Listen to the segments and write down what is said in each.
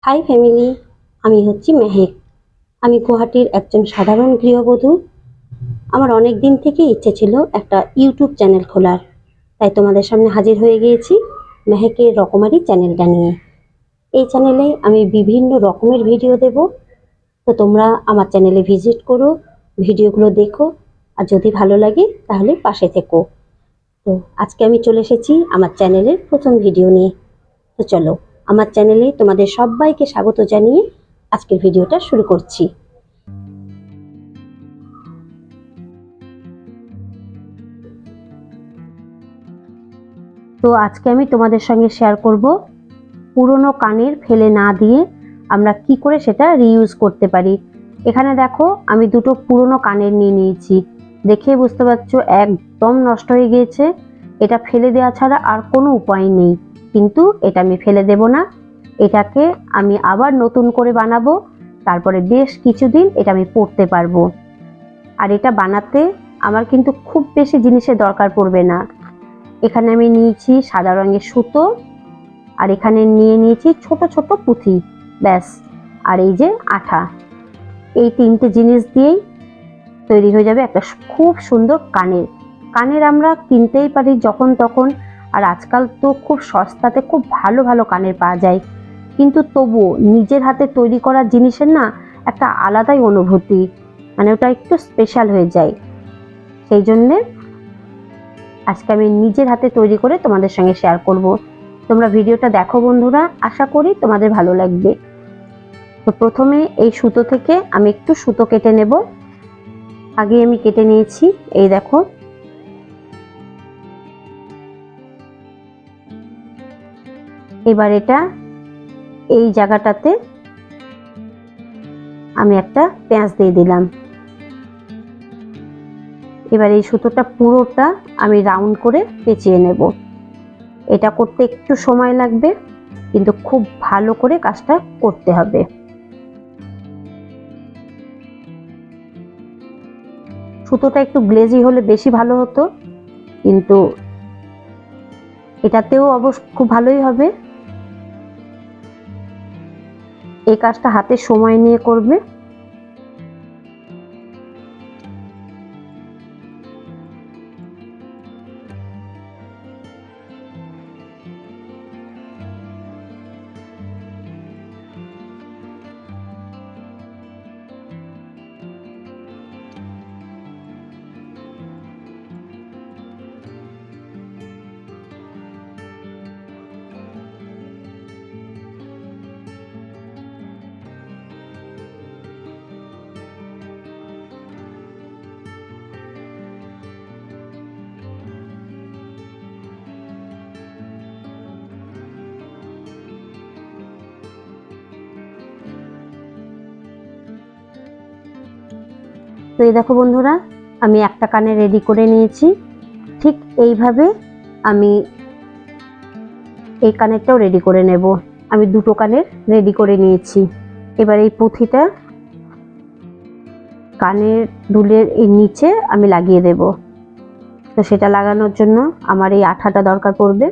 High family, আমি হচ্ছি মেহেক। আমি গুয়াহাটির একজন সাধারণ গৃহবধূ। আমার অনেক দিন থেকেই ইচ্ছে ছিল একটা ইউটিউব চ্যানেল খোলার, তাই তোমাদের সামনে হাজির হয়ে গিয়েছি মেহেকের রকমারি চ্যানেলটা নিয়ে। এই চ্যানেলে আমি বিভিন্ন রকমের ভিডিও দেব, তো তোমরা আমার চ্যানেলে ভিজিট করো, ভিডিওগুলো দেখো, আর যদি ভালো লাগে তাহলে পাশে থেকো। তো আজকে আমি চলে এসেছি আমার চ্যানেলের প্রথম ভিডিও নিয়ে। তো চলো, আমার চ্যানেলে তোমাদের সবাইকে স্বাগত জানিয়ে আজকের ভিডিওটা শুরু করছি। তো আজকে আমি তোমাদের সঙ্গে শেয়ার করব পুরনো কানের ফেলে না দিয়ে আমরা কি করে সেটা রিইউজ করতে পারি। এখানে দেখো, আমি দুটো পুরনো কানের নিয়ে নিয়েছি। দেখে বুঝতে পারছো একদম নষ্ট হয়ে গিয়েছে। এটা ফেলে দেওয়া ছাড়া আর কোনো উপায় নেই, কিন্তু এটা আমি ফেলে দেব না। এটাকে আমি আবার নতুন করে বানাবো, তারপরে বেশ কিছুদিন এটা আমি পরতে পারবো। আর এটা বানাতে আমার কিন্তু খুব বেশি জিনিসের দরকার পড়বে না। এখানে আমি নিয়েছি সাদা রঙের সুতো, আর এখানে নিয়ে নিয়েছি ছোট ছোট পুঁথি, ব্যাস। আর এই যে আঠা, এই তিনটে জিনিস দিয়েই তৈরি হয়ে যাবে একটা খুব সুন্দর কানের। কানের আমরা কিনতেই পারি যখন তখন, আর আজকাল তো খুব সস্তাতে খুব ভালো ভালো কানের পাওয়া যায়। কিন্তু তবুও নিজের হাতে তৈরি করা জিনিসের না একটা আলাদাই অনুভূতি, মানে ওটা একটু স্পেশাল হয়ে যায়। সেই জন্যে আজকে আমি নিজের হাতে তৈরি করে তোমাদের সঙ্গে শেয়ার করব। তোমরা ভিডিওটা দেখো বন্ধুরা, আশা করি তোমাদের ভালো লাগবে। তো প্রথমে এই সুতো থেকে আমি একটু সুতো কেটে নেব। আগে আমি কেটে নিয়েছি, এই দেখো। এবার এটা এই জায়গাটাতে আমি একটা পেঁচ দিয়ে দিলাম। এবার এই সুতোটা পুরোটা আমি রাউন্ড করে পেঁচিয়ে নেব। এটা করতে একটু সময় লাগবে, কিন্তু খুব ভালো করে কাজটা করতে হবে। সুতোটা একটু গ্লেজি হলে বেশি ভালো হতো, কিন্তু এটাতেও অবশ্য খুব ভালোই হবে। এই কাজটা হাতে সময় নিয়ে করবে। তো এই দেখো বন্ধুরা, আমি একটা কানে রেডি করে নিয়েছি। ঠিক এইভাবে আমি এই কানেরটাও রেডি করে নেব। আমি দুটো কানের রেডি করে নিয়েছি। এবার এই পুঁথিটা কানের দুলের এই নিচে আমি লাগিয়ে দেব। তো সেটা লাগানোর জন্য আমার এই আঠাটা দরকার পড়বে।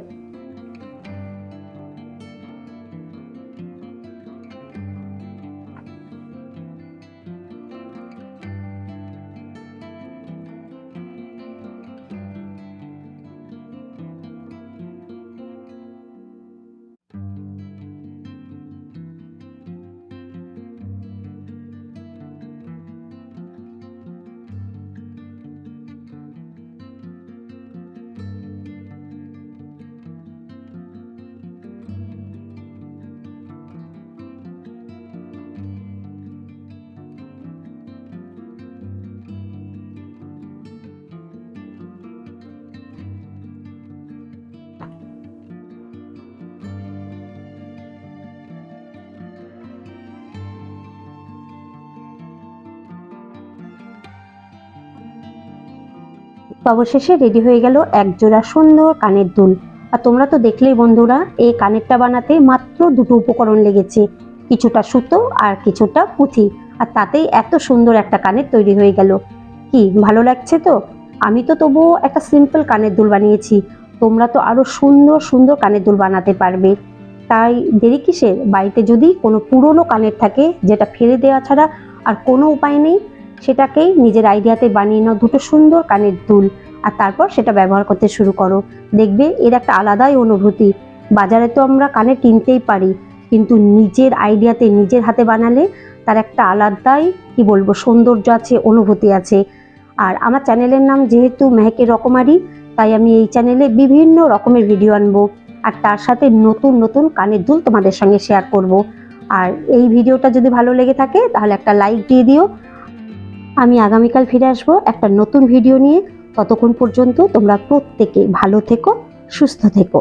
অবশেষে রেডি হয়ে গেল এক জোড়া সুন্দর কানের দুল। আর তোমরা তো দেখলেই বন্ধুরা, এই কানেরটা বানাতে মাত্র দুটো উপকরণ লেগেছে, কিছুটা সুতো আর কিছুটা পুঁথি, আর তাতেই এত সুন্দর একটা কানের তৈরি হয়ে গেল। কি ভালো লাগছে তো? আমি তো তবুও একটা সিম্পল কানের দুল বানিয়েছি, তোমরা তো আরো সুন্দর সুন্দর কানের দুল বানাতে পারবে। তাই দেরি কিসের? বাড়িতে যদি কোনো পুরনো কানের থাকে যেটা ফেলে দেওয়া ছাড়া আর কোনো উপায় নেই, সেটাকেই নিজের আইডিয়াতে বানিয়ে নাও দুটো সুন্দর কানের দুল, আর তারপর সেটা ব্যবহার করতে শুরু করো। দেখবে এর একটা আলাদাই অনুভূতি। বাজারে তো আমরা কানের কিনতেই পারি, কিন্তু নিজের আইডিয়াতে নিজের হাতে বানালে তার একটা আলাদাই কি বলবো সৌন্দর্য আছে, অনুভূতি আছে। আর আমার চ্যানেলের নাম যেহেতু মেহেকের রকমারি, তাই আমি এই চ্যানেলে বিভিন্ন রকমের ভিডিও আনবো, আর তার সাথে নতুন নতুন কানের দুল তোমাদের সঙ্গে শেয়ার করব। আর এই ভিডিওটা যদি ভালো লেগে থাকে তাহলে একটা লাইক দিয়ে দিও। আমি আগামীকাল ফিরে আসবো একটা নতুন ভিডিও নিয়ে। ততক্ষণ পর্যন্ত তোমরা প্রত্যেকে ভালো থেকো, সুস্থ থেকো।